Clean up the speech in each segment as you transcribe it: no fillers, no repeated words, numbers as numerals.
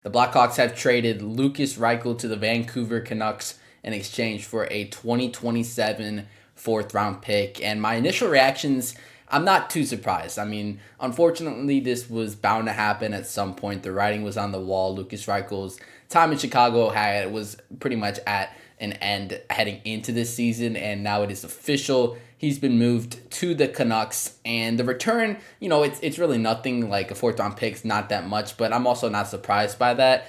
The Blackhawks have traded Lukas Reichel to the Vancouver Canucks in exchange for a 2027 fourth round pick. And my initial reactions, I'm not too surprised. I mean, unfortunately, this was bound to happen at some point. The writing was on the wall. Lukas Reichel's time in Chicago was pretty much at an end heading into this season, and now it is official. He's been moved to the Canucks, and the return, it's really nothing. Like a fourth round pick's not that much, but I'm also not surprised by that.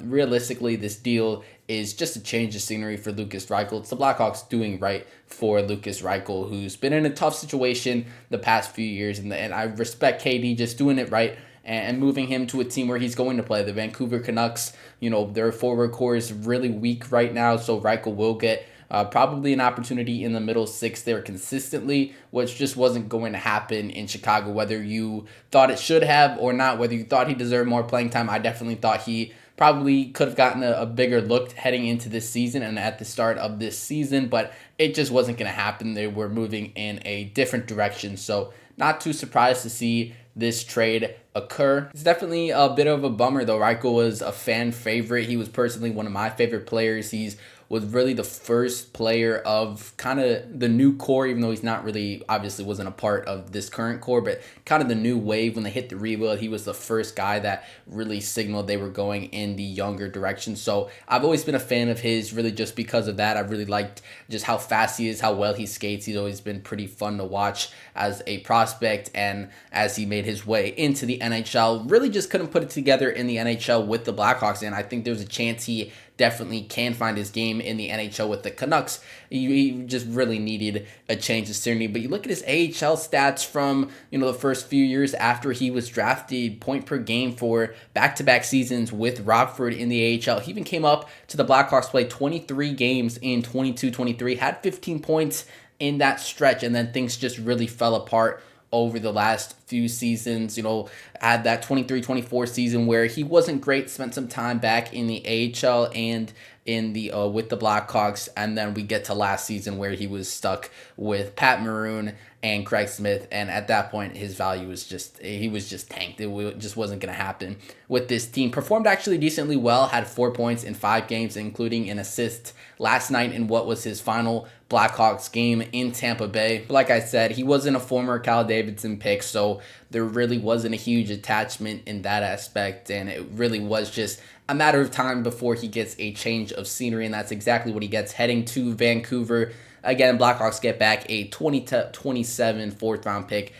Realistically, this deal is just a change of scenery for Lukas Reichel. It's the Blackhawks doing right for Lukas Reichel, who's been in a tough situation the past few years, and I respect KD just doing it right and moving him to a team where he's going to play. The Vancouver Canucks, their forward core is really weak right now, so Reichel will get probably an opportunity in the middle six there consistently, which just wasn't going to happen in Chicago. Whether you thought it should have or not, whether you thought he deserved more playing time, I definitely thought he probably could have gotten a bigger look heading into this season and at the start of this season, but it just wasn't going to happen. They were moving in a different direction, so not too surprised to see this trade occur. It's definitely a bit of a bummer, though. Reichel was a fan favorite. He was personally one of my favorite players. Was really the first player of kind of the new core, even though he's not really, obviously wasn't a part of this current core, but kind of the new wave when they hit the rebuild. He was the first guy that really signaled they were going in the younger direction. So I've always been a fan of his, really just because of that. I really liked just how fast he is, how well he skates. He's always been pretty fun to watch as a prospect, and as he made his way into the NHL, really just couldn't put it together in the NHL with the Blackhawks, and I think there's a chance he definitely can find his game in the NHL with the Canucks. He just really needed a change of scenery. But you look at his AHL stats from the first few years after he was drafted, point per game for back-to-back seasons with Rockford in the AHL. He even came up to the Blackhawks, played 23 games in 22-23, had 15 points in that stretch, and then things just really fell apart over the last few seasons. Had that 23-24 season where he wasn't great, spent some time back in the AHL and in the with the Blackhawks, and then we get to last season where he was stuck with Pat Maroon and Craig Smith, and at that point his value was just tanked. It just wasn't going to happen with this team. Performed actually decently well, had 4 points in 5 games, including an assist last night in what was his final Blackhawks game in Tampa Bay. But like I said, he wasn't a former Cal Davidson pick, so there really wasn't a huge attachment in that aspect, and it really was just a matter of time before he gets a change of scenery, and that's exactly what he gets heading to Vancouver. Again, Blackhawks get back a 2027 fourth round pick.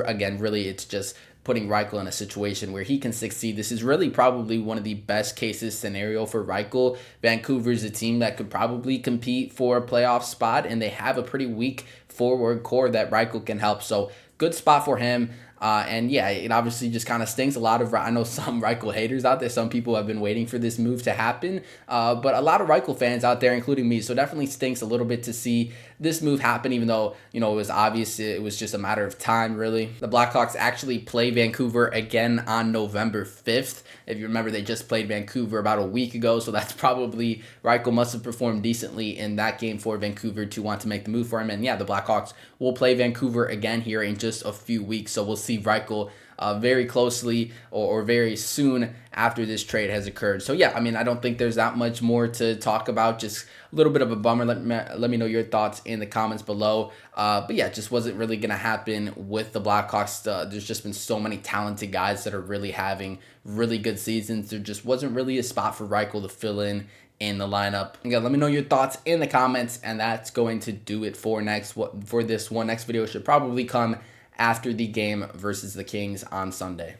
Again, really, it's just putting Reichel in a situation where he can succeed. This is really probably one of the best cases scenario for Reichel. Vancouver's a team that could probably compete for a playoff spot, and they have a pretty weak forward core that Reichel can help. So good spot for him. And yeah, it obviously just kind of stinks. I know some Reichel haters out there. Some people have been waiting for this move to happen. But a lot of Reichel fans out there, including me, so it definitely stinks a little bit to see this move happen, even though, it was obvious it was just a matter of time, really. The Blackhawks actually play Vancouver again on November 5th. If you remember, they just played Vancouver about a week ago, so that's probably Reichel must have performed decently in that game for Vancouver to want to make the move for him. And yeah, the Blackhawks will play Vancouver again here in just a few weeks, so we'll see Reichel very closely or very soon after this trade has occurred. So yeah, I mean, I don't think there's that much more to talk about. Just a little bit of a bummer. Let me know your thoughts in the comments below. But yeah, it just wasn't really going to happen with the Blackhawks. There's just been so many talented guys that are really having really good seasons. There just wasn't really a spot for Reichel to fill in the lineup. Again, let me know your thoughts in the comments, and that's going to do it for this one. Next video should probably come after the game versus the Kings on Sunday.